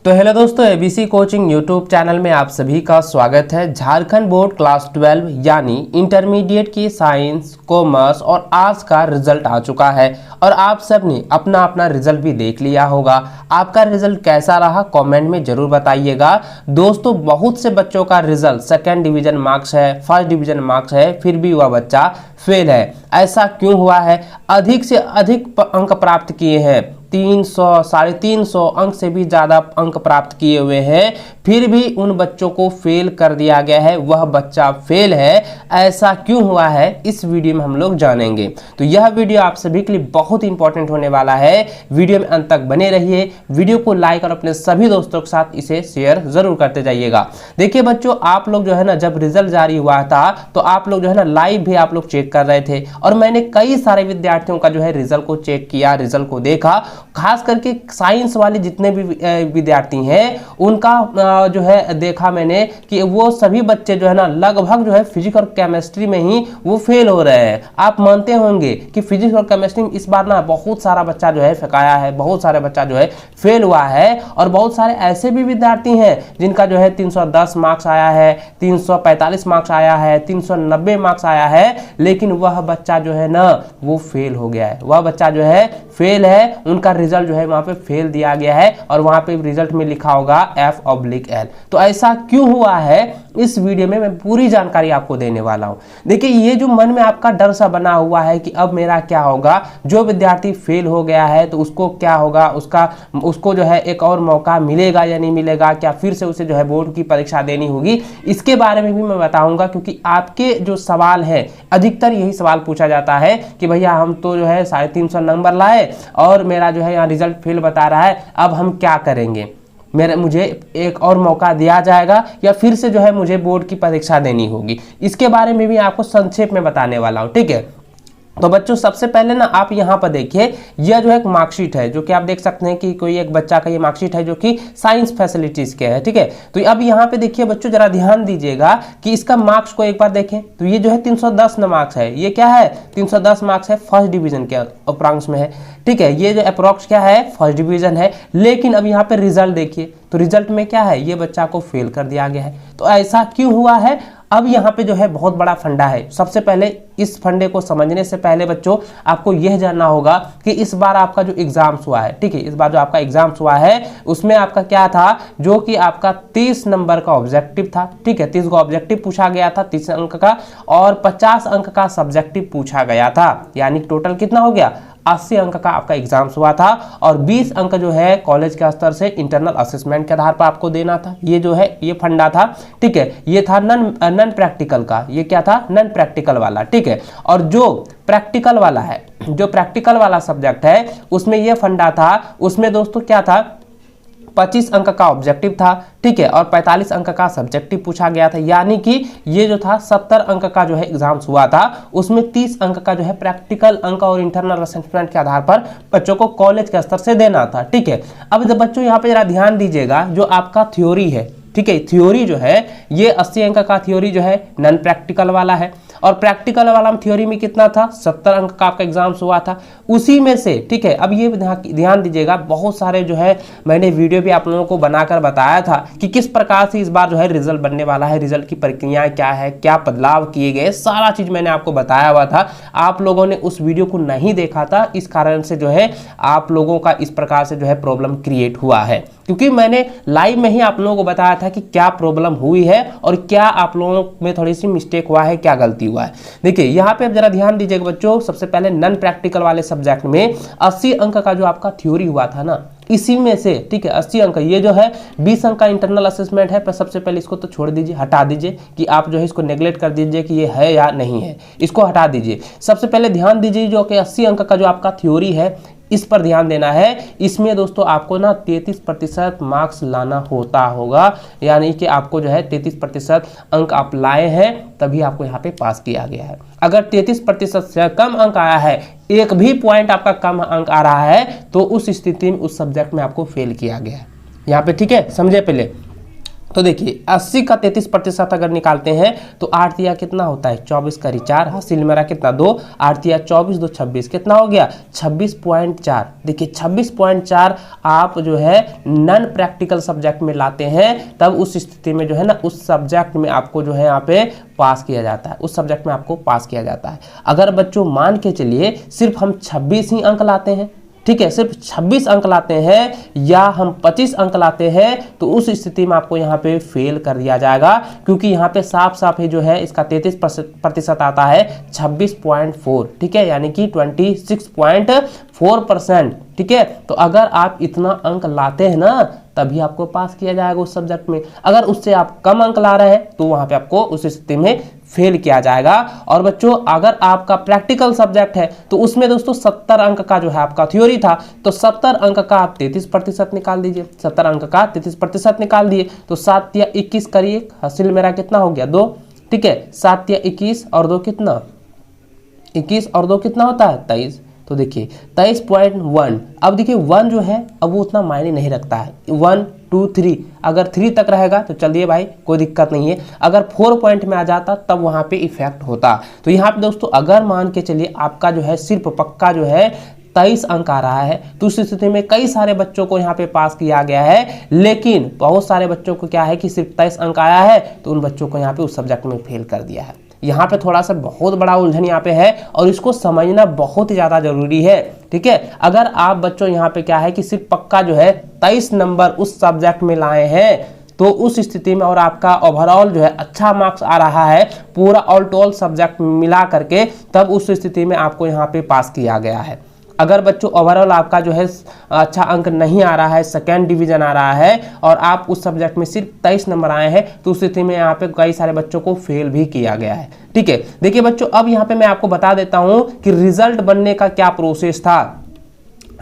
तो हेलो दोस्तों, ABC coaching YouTube channel में आप सभी का स्वागत है। झारखंड बोर्ड क्लास 12 यानी इंटरमीडिएट की साइंस, कॉमर्स और आर्ट्स का रिजल्ट आ चुका है और आप सब ने अपना अपना रिजल्ट भी देख लिया होगा। आपका रिजल्ट कैसा रहा कमेंट में जरूर बताइएगा। दोस्तों, बहुत से बच्चों का रिजल्ट सेकेंड डिवीजन मार्क्स है, फर्स्ट डिवीजन मार्क्स है, फिर भी वह बच्चा फेल है। ऐसा क्यों हुआ है? अधिक से अधिक अंक प्राप्त किए हैं, 300, 350 अंक से भी ज़्यादा अंक प्राप्त किए हुए हैं, फिर भी उन बच्चों को फेल कर दिया गया है। वह बच्चा फेल है, ऐसा क्यों हुआ है इस वीडियो में हम लोग जानेंगे। तो यह वीडियो आप सभी के लिए बहुत इंपॉर्टेंट होने वाला है। वीडियो में अंत तक बने रहिए। वीडियो को लाइक और अपने सभी दोस्तों के साथ इसे शेयर जरूर करते जाइएगा। देखिए बच्चों, आप लोग जो है ना, जब रिजल्ट जारी हुआ था तो आप लोग जो है ना लाइव भी आप लोग चेक कर रहे थे और मैंने कई सारे विद्यार्थियों का जो है रिजल्ट को चेक किया, रिजल्ट को देखा। खास करके साइंस वाले जितने भी विद्यार्थी हैं उनका जो है देखा मैंने कि वो सभी बच्चे जो है ना लगभग जो है फिजिक्स और केमिस्ट्री में ही वो फेल हो रहे हैं। आप मानते होंगे कि फिजिक्स और केमिस्ट्री में इस बार ना बहुत सारा बच्चा जो है फेंकाया है, बहुत सारे बच्चा जो है फेल हुआ है और बहुत सारे ऐसे भी विद्यार्थी हैं जिनका जो है 310 मार्क्स आया है, 345 मार्क्स आया है, 390 मार्क्स आया है, लेकिन वह बच्चा जो है ना वो फेल हो गया है। वह बच्चा जो है फेल है, उनका रिजल्ट जो है वहां पे फेल दिया गया है और वहां पे रिजल्ट में लिखा होगा F/L। तो ऐसा क्यों हुआ है इस वीडियो में मैं पूरी जानकारी आपको देने वाला हूं। देखिए, ये जो मन में आपका डर सा बना हुआ है कि अब मेरा क्या होगा, जो विद्यार्थी फेल हो गया है तो उसको क्या होगा, उसको जो है एक और मौका मिलेगा या नहीं मिलेगा, क्या फिर से उसे जो है बोर्ड की परीक्षा देनी होगी, इसके बारे में भी मैं बताऊंगा। क्योंकि आपके जो सवाल है अधिकतर यही सवाल पूछा जाता है कि भैया हम तो जो है 350 नंबर लाए और मेरा जो है यहाँ रिजल्ट फेल बता रहा है, अब हम क्या करेंगे, मुझे एक और मौका दिया जाएगा या फिर से जो है मुझे बोर्ड की परीक्षा देनी होगी। इसके बारे में भी आपको संक्षेप में बताने वाला हूं, ठीक है। तो बच्चों, सबसे पहले ना आप यहाँ पर देखिए, यह जो है एक मार्कशीट है जो कि आप देख सकते हैं कि कोई एक बच्चा का ये मार्कशीट है जो कि साइंस फैसिलिटीज के है, ठीक है। तो अब यहाँ पे देखिए बच्चों, जरा ध्यान दीजिएगा कि इसका मार्क्स को एक बार देखें तो ये जो है 310 मार्क्स है। ये क्या है? 310 मार्क्स है, फर्स्ट डिवीजन के अप्रोक्स में है, ठीक है। ये जो अप्रोक्स क्या है, फर्स्ट डिवीजन है। लेकिन अब यहाँ पे रिजल्ट देखिए तो रिजल्ट में क्या है, ये बच्चा को फेल कर दिया गया है। तो ऐसा क्यों हुआ है? अब यहाँ पे जो है बहुत बड़ा फंडा है। सबसे पहले इस फंडे को समझने से पहले बच्चों आपको यह जानना होगा कि इस बार आपका जो एग्जाम्स हुआ है, ठीक है, इस बार जो आपका एग्जाम्स हुआ है उसमें आपका क्या था, जो कि आपका 30 नंबर का ऑब्जेक्टिव था, ठीक है। 30 का ऑब्जेक्टिव पूछा गया था, 30 अंक का, और 50 अंक का सब्जेक्टिव पूछा गया था। यानी टोटल कितना हो गया, 80 अंक का आपका एग्जाम्स हुआ था और 20 अंक जो है कॉलेज के स्तर से इंटरनल असेसमेंट के आधार पर आपको देना था। ये जो है ये फंडा था, ठीक है। ये था नन प्रैक्टिकल का, ये क्या था, नन प्रैक्टिकल वाला, ठीक है। और जो प्रैक्टिकल वाला है, जो प्रैक्टिकल वाला सब्जेक्ट है उसमें ये फंडा था। उसमें दोस्तों क्या था, 25 अंक का ऑब्जेक्टिव था, ठीक है, और 45 अंक का सब्जेक्टिव पूछा गया था। यानी कि ये जो था 70 अंक का जो है एग्जाम्स हुआ था, उसमें 30 अंक का जो है प्रैक्टिकल अंक और इंटरनल असेसमेंट के आधार पर बच्चों को कॉलेज के स्तर से देना था, ठीक है। अब जब बच्चों यहाँ पे जरा ध्यान दीजिएगा, जो आपका थ्योरी है, ठीक है, थ्योरी जो है ये 80 अंक का थ्योरी जो है नॉन प्रैक्टिकल वाला है और प्रैक्टिकल वाला थ्योरी में कितना था, 70 अंक का आपका एग्जाम्स हुआ था उसी में से, ठीक है। अब ये ध्यान दीजिएगा, बहुत सारे जो है मैंने वीडियो भी आप लोगों को बनाकर बताया था कि किस प्रकार से इस बार जो है रिजल्ट बनने वाला है, रिजल्ट की प्रक्रियाएं क्या है, क्या बदलाव किए गए, सारा चीज मैंने आपको बताया हुआ था। आप लोगों ने उस वीडियो को नहीं देखा था, इस कारण से जो है आप लोगों का इस प्रकार से जो है प्रॉब्लम क्रिएट हुआ है। क्योंकि मैंने लाइव में ही आप लोगों को बताया था कि क्या प्रॉब्लम हुई है और क्या आप लोगों में थोड़ी सी मिस्टेक हुआ है, क्या गलती हुआ है। देखिए यहाँ पे अब जरा ध्यान दीजिएगा बच्चों, सबसे पहले नॉन प्रैक्टिकल वाले सब्जेक्ट में 80 अंक का जो आपका थ्योरी हुआ था ना, इसी में से, ठीक है, 80 अंक, ये जो है 20 अंक का इंटरनल असेसमेंट है। पर सबसे पहले इसको तो छोड़ दीजिए, हटा दीजिए कि आप जो है इसको नेग्लेक्ट कर दीजिए कि ये है या नहीं है, इसको हटा दीजिए। सबसे पहले ध्यान दीजिए जो कि 80 अंक का जो आपका थ्योरी है इस पर ध्यान देना है। इसमें दोस्तों आपको ना 33% मार्क्स लाना होता होगा, यानी कि आपको जो है 33% अंक आप लाए हैं तभी आपको यहाँ पे पास किया गया है। अगर 33% से कम अंक आया है, एक भी पॉइंट आपका कम अंक आ रहा है, तो उस स्थिति में उस सब्जेक्ट में आपको फेल किया गया है यहाँ पे, ठीक है, समझे पहले। तो देखिए 80 का 33% अगर निकालते हैं तो 8 दिया कितना होता है 24 करी 4, हासिल मेरा कितना 2, 8 दिया 24 2 26 कितना हो गया 26.4। देखिए 26.4 आप जो है नॉन प्रैक्टिकल सब्जेक्ट में लाते हैं, तब उस स्थिति में जो है ना उस सब्जेक्ट में आपको जो है यहाँ पे पास किया जाता है, उस सब्जेक्ट में आपको पास किया जाता है। अगर बच्चों मान के चलिए सिर्फ हम 26 ही अंक लाते हैं, ठीक है, सिर्फ 26 अंक लाते हैं या हम 25 अंक लाते हैं, तो उस स्थिति में आपको यहाँ पे फेल कर दिया जाएगा, क्योंकि यहाँ पे साफ साफ ही जो है इसका 33% आता है 26.4, ठीक है, यानी कि 26.4%, ठीक है। तो अगर आप इतना अंक लाते हैं ना तभी आपको पास किया जाएगा उस सब्जेक्ट में। अगर उससे आप कम अंक ला रहे हैं तो वहां पे आपको उस स्थिति में फेल किया जाएगा। और बच्चों अगर आपका प्रैक्टिकल सब्जेक्ट है तो उसमें दोस्तों 70 अंक का जो है आपका थ्योरी था, तो 70 अंक का आप 33% निकाल दीजिए, 70 अंक का 33% निकाल दिए तो 7 या 21 करिए, हासिल मेरा कितना हो गया 2, ठीक है, 7 या 21 और 2 कितना 21 और 2 कितना होता है 23। तो देखिए 23.1। अब देखिए 1 जो है अब वो उतना मायने नहीं रखता है, 1 2 3 अगर 3 तक रहेगा तो चलिए भाई कोई दिक्कत नहीं है, अगर 4 पॉइंट में आ जाता तब वहाँ पे इफेक्ट होता। तो यहाँ पे दोस्तों अगर मान के चलिए आपका जो है सिर्फ पक्का जो है 23 अंक आ रहा है, तो उस स्थिति में कई सारे बच्चों को यहाँ पे पास किया गया है, लेकिन बहुत सारे बच्चों को क्या है कि सिर्फ 23 अंक आया है, तो उन बच्चों को यहाँ पे उस सब्जेक्ट में फेल कर दिया है। यहाँ पे थोड़ा सा बहुत बड़ा उलझन यहाँ पे है और इसको समझना बहुत ही ज़्यादा जरूरी है, ठीक है। अगर आप बच्चों यहाँ पे क्या है कि सिर्फ पक्का जो है 23 नंबर उस सब्जेक्ट में लाए हैं, तो उस स्थिति में और आपका ओवरऑल जो है अच्छा मार्क्स आ रहा है पूरा ऑल टोल सब्जेक्ट मिला करके, तब उस स्थिति में आपको यहाँ पे पास किया गया है। अगर बच्चों ओवरऑल आपका जो है अच्छा अंक नहीं आ रहा है, सेकेंड डिवीजन आ रहा है और आप उस सब्जेक्ट में सिर्फ 23 नंबर आए हैं, तो उस स्थिति में यहाँ पे कई सारे बच्चों को फेल भी किया गया है, ठीक है। देखिए बच्चों अब यहाँ पे मैं आपको बता देता हूँ कि रिजल्ट बनने का क्या प्रोसेस था,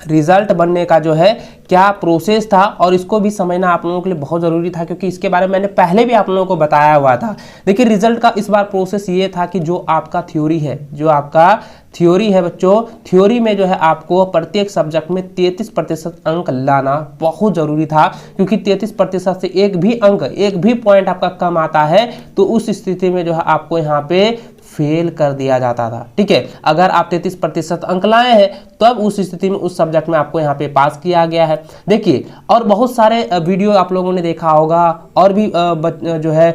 रिजल्ट बनने का जो है क्या प्रोसेस था, और इसको भी समझना आप लोगों के लिए बहुत ज़रूरी था, क्योंकि इसके बारे में मैंने पहले भी आप लोगों को बताया हुआ था। देखिए रिजल्ट का इस बार प्रोसेस ये था कि जो आपका थ्योरी है, जो आपका थ्योरी है बच्चों, थ्योरी में जो है आपको प्रत्येक सब्जेक्ट में 33% अंक लाना बहुत ज़रूरी था, क्योंकि 33% से एक भी अंक, एक भी पॉइंट आपका कम आता है तो उस स्थिति में जो है आपको यहाँ पे फेल कर दिया जाता था, ठीक है। अगर आप 33% अंक लाए हैं तब उस स्थिति में उस सब्जेक्ट में आपको यहाँ पे पास किया गया है। देखिए और बहुत सारे वीडियो आप लोगों ने देखा होगा, और भी जो है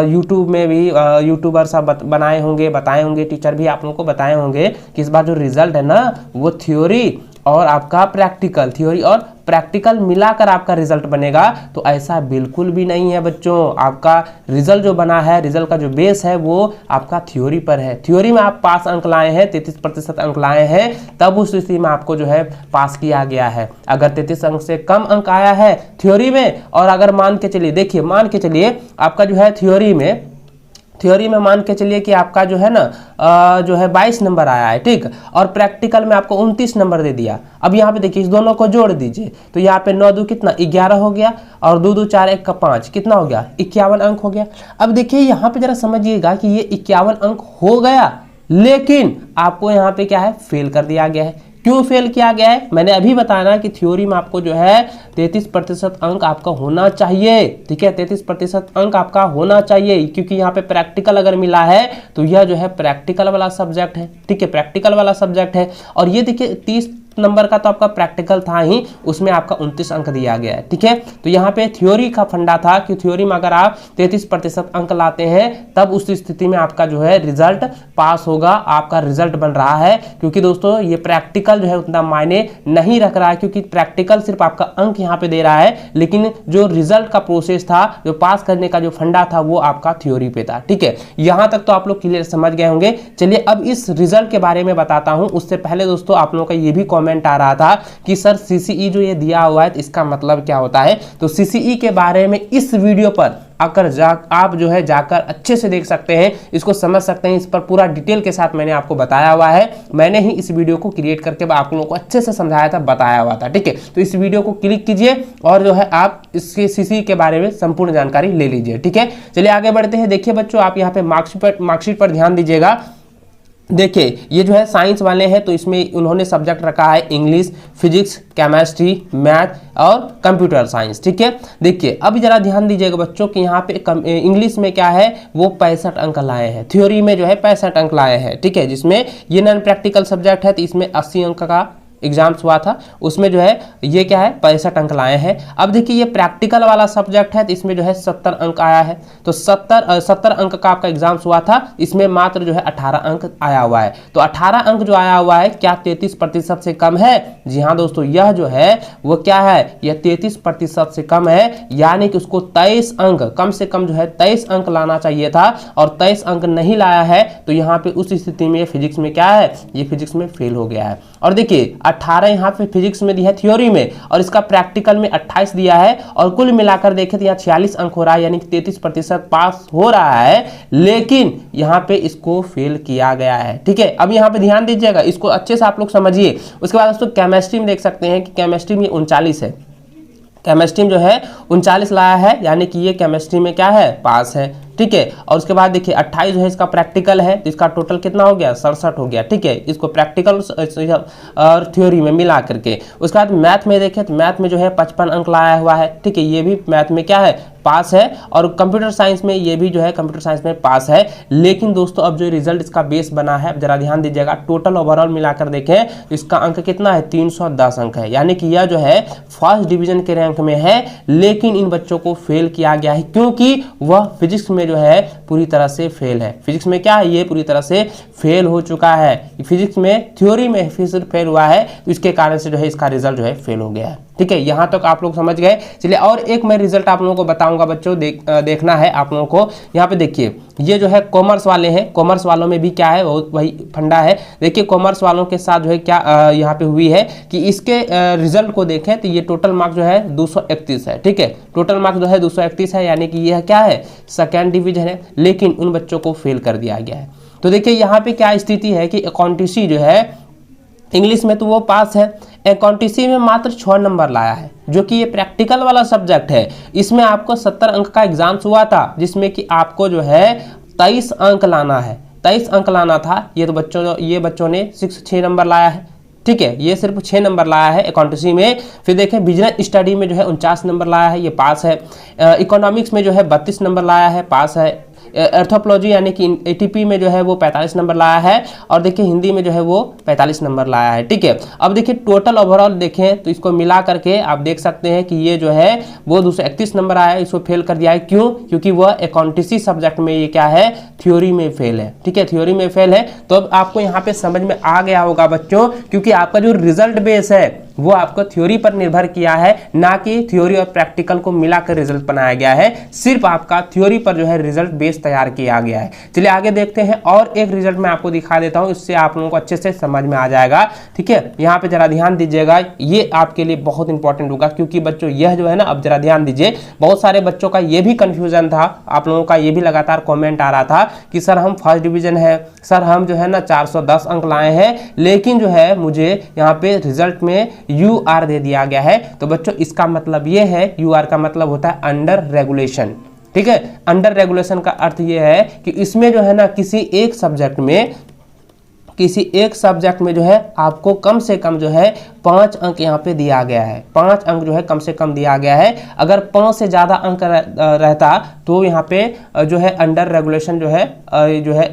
यूट्यूब में भी यूट्यूबर सब बनाए होंगे, बताए होंगे, टीचर भी आप लोगों को बताए होंगे कि इस बार जो रिजल्ट है ना वो थ्योरी और आपका प्रैक्टिकल, थ्योरी और प्रैक्टिकल मिलाकर आपका रिजल्ट बनेगा। तो ऐसा बिल्कुल भी नहीं है बच्चों, आपका रिजल्ट जो बना है, रिजल्ट का जो बेस है वो आपका थ्योरी पर है। थ्योरी में आप पास अंक लाए हैं, 33% अंक लाए हैं, तब उस स्थिति में आपको जो है पास किया गया है। अगर 33 अंक से कम अंक आया है थ्योरी में, और अगर मान के चलिए, देखिए मान के चलिए आपका जो है थ्योरी में मान के चलिए कि आपका जो है ना जो है 22 नंबर आया है, ठीक, और प्रैक्टिकल में आपको 29 नंबर दे दिया। अब यहाँ पे देखिए इस दोनों को जोड़ दीजिए, तो यहाँ पे 9 2 कितना 11 हो गया, और 2 2 4 1 का 5 कितना हो गया 51 अंक हो गया। अब देखिए यहाँ पे जरा समझिएगा कि ये 51 अंक हो गया, लेकिन आपको यहाँ पे क्या है फेल कर दिया गया है। क्यों फेल किया गया है? मैंने अभी बताया कि थ्योरी में आपको जो है 33% अंक आपका होना चाहिए, ठीक है, 33% अंक आपका होना चाहिए, क्योंकि यहाँ पे प्रैक्टिकल अगर मिला है तो यह जो है प्रैक्टिकल वाला सब्जेक्ट है, ठीक है, प्रैक्टिकल वाला सब्जेक्ट है। और ये देखिए 30 नंबर का तो आपका प्रैक्टिकल था ही, उसमें आपका 29 अंक दिया गया है, ठीक है। तो यहाँ पे थ्योरी का फंडा था कि थ्योरी में अगर आप 33% अंक लाते हैं तब उस स्थिति में आपका जो है रिजल्ट पास होगा, आपका रिजल्ट बन रहा है। क्योंकि दोस्तों ये प्रैक्टिकल जो है उतना मायने नहीं रख रहा है, क्योंकि प्रैक्टिकल सिर्फ आपका अंक यहाँ पे दे रहा है, लेकिन जो रिजल्ट का प्रोसेस था, जो पास करने का जो फंडा था, वो आपका थ्योरी पे था, ठीक है। यहाँ तक तो आप लोग क्लियर समझ गए होंगे। चलिए अब इस रिजल्ट के बारे में बताता हूँ। उससे पहले दोस्तों आप लोगों का ये भी कमेंट आ रहा था कि सर सीसीई जो ये दिया हुआ है तो इसका मतलब क्या होता है। तो सीसीई के बारे में इस वीडियो पर आकर आप जो है जाकर अच्छे से देख सकते हैं, इसको समझ सकते हैं। इस पर पूरा डिटेल के साथ मैंने आपको बताया हुआ है, मैंने ही इस वीडियो को क्रिएट करके आप लोगों को अच्छे से समझाया था, बताया हुआ था, ठीक है। तो इस वीडियो को क्लिक कीजिए और जो है आप इसके सीसीई के बारे में संपूर्ण जानकारी ले लीजिए, ठीक है। चलिए आगे बढ़ते हैं। देखिए बच्चों आप यहाँ पे मार्कशीट पर ध्यान दीजिएगा। देखिए ये जो है साइंस वाले हैं तो इसमें उन्होंने सब्जेक्ट रखा है इंग्लिश, फिजिक्स, केमिस्ट्री, मैथ और कंप्यूटर साइंस। ठीक है, देखिए अभी जरा ध्यान दीजिएगा बच्चों कि यहाँ पे इंग्लिश में क्या है, वो 65 अंक लाए हैं, थ्योरी में जो है 65 अंक लाए हैं। ठीक है, जिसमें ये नॉन प्रैक्टिकल सब्जेक्ट है तो इसमें 80 अंक का एग्जाम्स हुआ था, उसमें जो है ये क्या है 65 अंक लाए हैं। अब देखिए ये प्रैक्टिकल वाला सब्जेक्ट है तो इसमें जो है 70 अंक आया है, तो 70 अंक का आपका एग्जाम्स हुआ था, इसमें मात्र जो है 18 अंक आया हुआ है। तो 18 अंक जो आया हुआ है क्या 33% से कम है? जी हाँ दोस्तों, यह जो है वो क्या है, यह 33% से कम है, यानी कि उसको 23 अंक कम से कम जो है 23 अंक लाना चाहिए था और 23 अंक नहीं लाया है, तो यहाँ पे उस स्थिति में फिजिक्स में क्या है, ये फिजिक्स में फेल हो गया है। और देखिए 18 यहाँ पे फिजिक्स में दिया है थ्योरी में, और इसका प्रैक्टिकल में 28 दिया है, और कुल मिलाकर देखें तो यहाँ 46 अंक हो रहा है, यानी कि 33% पास हो रहा है, लेकिन यहाँ पे इसको फेल किया गया है। ठीक है, अब यहाँ पे ध्यान दीजिएगा, इसको अच्छे से आप लोग समझिए। उसके बाद दोस्तों केमिस्ट्री में देख सकते हैं कि केमिस्ट्री में 39 है, केमिस्ट्री में जो है 39 लाया है, यानी कि ये केमिस्ट्री में क्या है, पास है। ठीक है, और उसके बाद देखिए 28 जो है इसका प्रैक्टिकल है, तो इसका टोटल कितना हो गया, 67 हो गया। ठीक है, इसको प्रैक्टिकल और थ्योरी में मिला करके। उसके बाद मैथ में देखें तो मैथ में जो है 55 अंक लाया हुआ है। ठीक है, ये भी मैथ में क्या है, पास है, और कंप्यूटर साइंस में ये भी जो है कंप्यूटर साइंस में पास है। लेकिन दोस्तों अब जो रिजल्ट इसका बेस बना है, जरा ध्यान दीजिएगा, टोटल ओवरऑल मिलाकर देखें तो इसका अंक कितना है, 310 अंक है, यानी कि यह जो है फर्स्ट डिवीजन के रैंक में है, लेकिन इन बच्चों को फेल किया गया है क्योंकि वह फिजिक्स में जो है पूरी तरह से फेल है। फिजिक्स में क्या है, ये पूरी तरह से फेल हो चुका है, फिजिक्स में थ्योरी में फेल हुआ है, तो इसके कारण से जो है इसका रिजल्ट जो है फेल हो गया है। ठीक है, यहां तक आप लोग समझ गए। चलिए और एक मैं रिजल्ट आप लोगों को बताऊंगा बच्चों, देखना है आप लोगों को। यहाँ पे देखिए ये जो है कॉमर्स वाले हैं, कॉमर्स वालों में भी क्या है, वही फंडा है। देखिए कॉमर्स वालों के साथ जो है क्या यहाँ पे हुई है कि इसके रिजल्ट को देखें तो ये टोटल मार्क जो है 231 है। ठीक है, टोटल मार्क जो है 231 है, यानी कि यह क्या है, सेकेंड डिवीजन है, लेकिन उन बच्चों को फेल कर दिया गया है। तो देखिए यहाँ पे क्या स्थिति है कि अकाउंटेंसी जो है इंग्लिश में तो वो पास है, अकाउंटेंसी में मात्र 6 नंबर लाया है, जो कि ये प्रैक्टिकल वाला सब्जेक्ट है। इसमें आपको 70 अंक का एग्जाम हुआ था, जिसमें कि आपको जो है 23 अंक लाना है, 23 अंक लाना था। ये तो बच्चों ने 6 नंबर लाया है। ठीक है, ये सिर्फ 6 नंबर लाया है अकाउंटेंसी में। फिर देखें बिजनेस स्टडी में जो है 49 नंबर लाया है, ये पास है। इकोनॉमिक्स में जो है 32 नंबर लाया है, पास है। एंथ्रोपोलॉजी यानी कि एटीपी में जो है वो 45 नंबर लाया है, और देखिए हिंदी में जो है वो 45 नंबर लाया है। ठीक है, अब देखिए टोटल ओवरऑल देखें तो इसको मिला करके आप देख सकते हैं कि ये जो है वो 231 नंबर आया है, इसको फेल कर दिया है। क्यों? क्योंकि वह अकाउंटेंसी सब्जेक्ट में ये क्या है, थ्योरी में फेल है। ठीक है, थ्योरी में फेल है। तो अब आपको यहाँ पे समझ में आ गया होगा बच्चों, क्योंकि आपका जो रिजल्ट बेस है वो आपको थ्योरी पर निर्भर किया है, ना कि थ्योरी और प्रैक्टिकल को मिलाकर रिजल्ट बनाया गया है। सिर्फ आपका थ्योरी पर जो है रिजल्ट बेस तैयार किया गया है। चलिए आगे देखते हैं, और एक रिजल्ट मैं आपको दिखा देता हूं, इससे आप लोगों को अच्छे से समझ में आ जाएगा। ठीक है, यहाँ पे जरा ध्यान दीजिएगा, ये आपके लिए बहुत इंपॉर्टेंट होगा, क्योंकि बच्चों यह जो है ना, अब जरा ध्यान दीजिए, बहुत सारे बच्चों का ये भी कंफ्यूजन था, आप लोगों का ये भी लगातार कॉमेंट आ रहा था कि सर हम फर्स्ट डिवीजन है, सर हम जो है ना 410 अंक लाए हैं, लेकिन जो है मुझे यहाँ पे रिजल्ट में UR दे दिया गया है। तो बच्चों इसका मतलब ये है, UR का मतलब होता है अंडर रेगुलेशन। ठीक है, अंडर रेगुलेशन का अर्थ ये है कि इसमें जो है ना किसी एक सब्जेक्ट में जो है आपको कम से कम जो है 5 अंक यहाँ पे दिया गया है, 5 अंक जो है कम से कम दिया गया है। अगर 5 से ज़्यादा अंक रहता तो यहाँ पे जो है अंडर रेगुलेशन जो है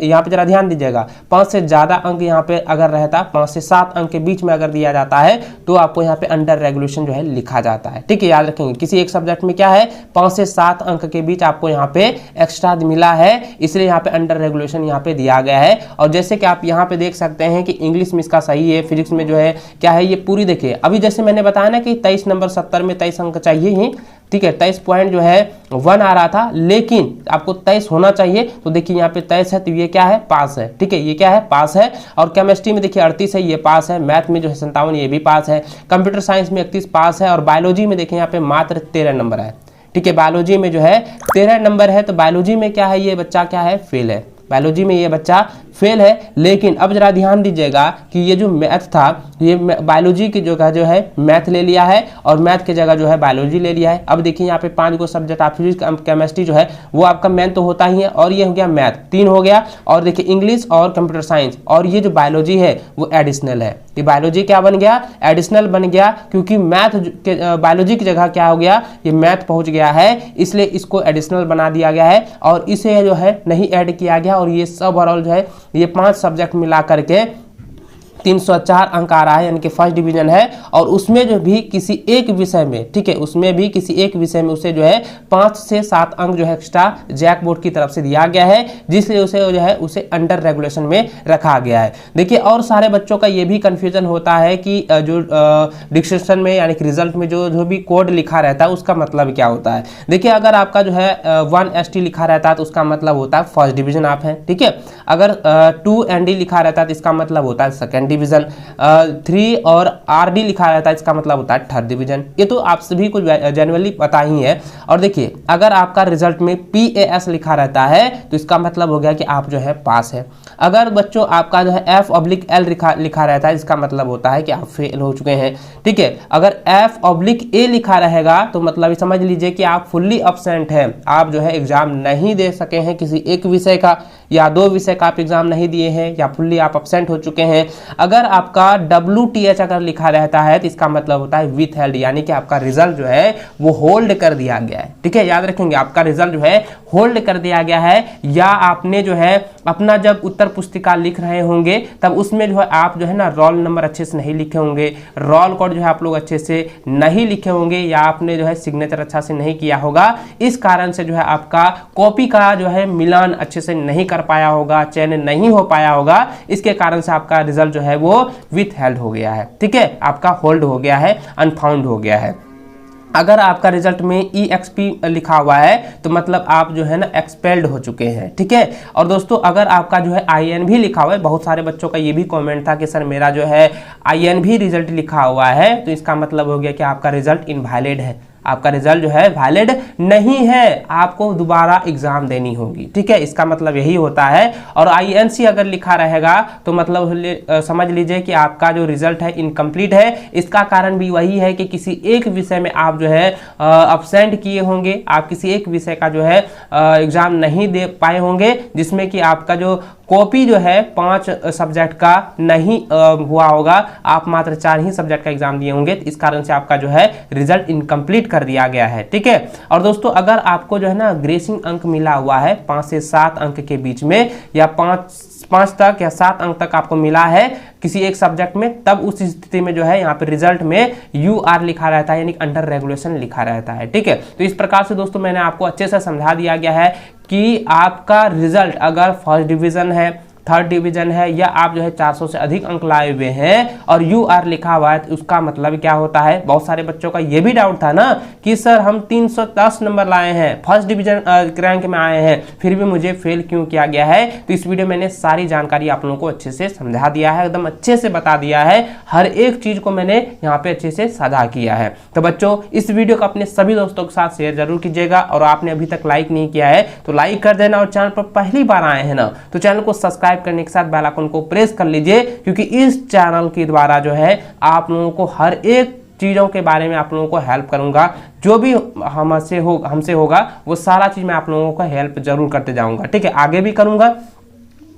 यहाँ पे जरा ध्यान दीजिएगा, 5 से ज़्यादा अंक यहाँ पे अगर रहता, 5 से 7 अंक के बीच में अगर दिया जाता है तो आपको यहाँ पे अंडर रेगुलेशन जो है लिखा जाता है। ठीक है, याद रखेंगे, किसी एक सब्जेक्ट में क्या है 5 से 7 अंक के बीच आपको यहाँ पे एक्स्ट्रा मिला है, इसलिए यहाँ पे अंडर रेगुलेशन यहाँ पे दिया गया है। और जैसे कि आप यहाँ पे देख सकते हैं कि इंग्लिश में इसका सही है, फिजिक्स में जो है क्या है, ये पूरी देखिए अभी जैसे मैंने बताया ना कि 23 नंबर 70 में 23 अंक चाहिए ही। ठीक है, 23 पॉइंट जो है 1 आ रहा था, लेकिन आपको 23 होना चाहिए। तो देखिए यहाँ पे 23 है, तो ये क्या है, पास है। ठीक है, ये क्या है, पास है। और केमिस्ट्री में देखिए 38 है, ये पास है। मैथ में जो है 57, ये भी पास है। कंप्यूटर साइंस में 31 पास है। और बायोलॉजी में देखिए यहाँ पे मात्र 13 नंबर है। ठीक है, बायोलॉजी में जो है 13 नंबर है, तो बायोलॉजी में क्या है, ये बच्चा क्या है, फेल है। बायोलॉजी में ये बच्चा फेल है। लेकिन अब जरा ध्यान दीजिएगा कि ये जो मैथ था, ये बायोलॉजी की जगह जो है मैथ ले लिया है और मैथ की जगह जो है बायोलॉजी ले लिया है। अब देखिए यहाँ पे 5 गो सब्जेक्ट, आप फिजिक्स केमिस्ट्री जो है वो आपका मेन तो होता ही है, और ये हो गया मैथ 3 हो गया, और देखिए इंग्लिश और कंप्यूटर साइंस, और ये जो बायोलॉजी है वो एडिशनल है। ये बायोलॉजी क्या बन गया, एडिशनल बन गया, क्योंकि मैथ के बायोलॉजी की जगह क्या हो गया, ये मैथ पहुंच गया है, इसलिए इसको एडिशनल बना दिया गया है और इसे जो है नहीं ऐड किया गया। और ये सब ओवरऑल जो है ये 5 सब्जेक्ट मिला करके 304 अंक आ रहा है, यानी कि फर्स्ट डिवीजन है। और उसमें जो भी किसी एक विषय में, ठीक है, उसमें भी किसी एक विषय में उसे जो है 5 से 7 अंक जो है एक्स्ट्रा जैक बोर्ड की तरफ से दिया गया है, जिसलिए उसे जो है उसे अंडर रेगुलेशन में रखा गया है। देखिए और सारे बच्चों का ये भी कंफ्यूजन होता है कि जो डिस्क्रिप्शन में यानी कि रिजल्ट में जो भी कोड लिखा रहता है उसका मतलब क्या होता है। देखिए अगर आपका जो है 1 ST लिखा रहता है तो उसका मतलब होता है फर्स्ट डिवीजन आप हैं, ठीक है। अगर 2 ND लिखा रहता है तो इसका मतलब होता है सेकंड डिवीजन, 3 और RD लिखा रहता है इसका मतलब होता है थर्ड डिवीजन। ये तो आप सभी को जनरली पता ही है। और देखिए अगर आपका रिजल्ट में PAS लिखा रहता है तो इसका मतलब हो गया कि आप जो है पास है। अगर बच्चों आपका जो है F/L लिखा रहता है इसका मतलब होता है कि आप फेल हो चुके हैं, ठीक है। अगर F/A लिखा रहेगा तो मतलब समझ लीजिए कि आप फुल्ली एब्सेंट हैं, आप जो है एग्जाम नहीं दे सके हैं, किसी एक विषय का या 2 विषय का आप एग्जाम नहीं दिए हैं, या फुल्ली आप एब्सेंट हो चुके हैं। अगर आपका WTH अगर लिखा रहता है तो इसका मतलब होता है विथहेल्ड, यानी कि आपका रिजल्ट जो है वो होल्ड कर दिया गया है, ठीक है। याद रखेंगे आपका रिजल्ट जो है होल्ड कर दिया गया है, या आपने जो है अपना जब उत्तर पुस्तिका लिख रहे होंगे तब उसमें जो है आप जो है ना रोल नंबर अच्छे से नहीं लिखे होंगे, रोल कोड जो है आप लोग अच्छे से नहीं लिखे होंगे, या आपने जो है सिग्नेचर अच्छा से नहीं किया होगा। इस कारण से जो है आपका कॉपी का जो है मिलान अच्छे से नहीं कर पाया होगा, चयन नहीं हो पाया होगा, इसके कारण से आपका रिजल्ट जो है वो विथहेल्ड हो गया है, ठीक है, आपका होल्ड हो गया है, अनफाउंड हो गया है। अगर आपका रिजल्ट में EXP लिखा हुआ है तो मतलब आप जो है ना एक्सपेल्ड हो चुके हैं, ठीक है। और दोस्तों अगर आपका जो है INV लिखा हुआ है, बहुत सारे बच्चों का ये भी कमेंट था कि सर मेरा जो है INV रिजल्ट लिखा हुआ है, तो इसका मतलब हो गया कि आपका रिजल्ट इनवैलिड है, आपका रिजल्ट जो है वैलिड नहीं है, आपको दोबारा एग्जाम देनी होगी, ठीक है, इसका मतलब यही होता है। और INC अगर लिखा रहेगा तो मतलब समझ लीजिए कि आपका जो रिजल्ट है इनकम्प्लीट है। इसका कारण भी वही है कि किसी एक विषय में आप जो है अब्सेंट किए होंगे, आप किसी एक विषय का जो है एग्जाम नहीं दे पाए होंगे, जिसमें कि आपका जो कॉपी जो है 5 सब्जेक्ट का नहीं हुआ होगा, आप मात्र 4 ही सब्जेक्ट का एग्जाम दिए होंगे, तो इस कारण से आपका जो है रिजल्ट इनकम्प्लीट कर दिया गया है, ठीक है। और दोस्तों अगर आपको जो है ना ग्रेसिंग अंक मिला हुआ है 5 से 7 अंक के बीच में, या 5 तक या 7 अंक तक आपको मिला है किसी एक सब्जेक्ट में, तब उस स्थिति में जो है यहाँ पे रिजल्ट में UR लिखा रहता है, यानी अंडर रेगुलेशन लिखा रहता है, ठीक है। तो इस प्रकार से दोस्तों मैंने आपको अच्छे से समझा दिया गया है कि आपका रिजल्ट अगर फर्स्ट डिवीजन है, थर्ड डिवीजन है, या आप जो है 400 से अधिक अंक लाए हुए हैं और UR लिखा हुआ है, तो उसका मतलब क्या होता है। बहुत सारे बच्चों का ये भी डाउट था ना कि सर हम 310 नंबर लाए हैं, फर्स्ट डिवीजन रैंक में आए हैं, फिर भी मुझे फेल क्यों किया गया है। तो इस वीडियो में मैंने सारी जानकारी आप लोगों को अच्छे से समझा दिया है, एकदम अच्छे से बता दिया है, हर एक चीज को मैंने यहाँ पे अच्छे से साझा किया है। तो बच्चों इस वीडियो को अपने सभी दोस्तों के साथ शेयर जरूर कीजिएगा, और आपने अभी तक लाइक नहीं किया है तो लाइक कर देना, और चैनल पर पहली बार आए हैं ना तो चैनल को सब्सक्राइब करने के साथ बेल आइकन को प्रेस कर लीजिए, क्योंकि इस चैनल के द्वारा जो है आप लोगों को हर एक चीज़ों के बारे में आप लोगों को हेल्प करूंगा, जो भी हमसे होगा वो सारा चीज़ मैं आप लोगों को हेल्प जरूर करते जाऊंगा, ठीक है, आगे भी करूंगा।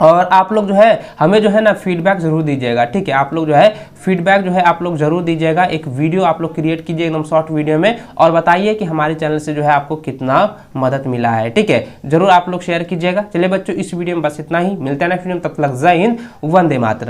और आप लोग जो है हमें जो है ना फीडबैक जरूर दीजिएगा, ठीक है, आप लोग जो है फीडबैक जो है आप लोग जरूर दीजिएगा। एक वीडियो आप लोग क्रिएट कीजिए एकदम शॉर्ट वीडियो में, और बताइए कि हमारे चैनल से जो है आपको कितना मदद मिला है, ठीक है, जरूर आप लोग शेयर कीजिएगा। चलिए बच्चों इस वीडियो में बस इतना ही, मिलते हैं नेक्स्ट वीडियो में, तब तक जय हिंद, वंदे मातरम।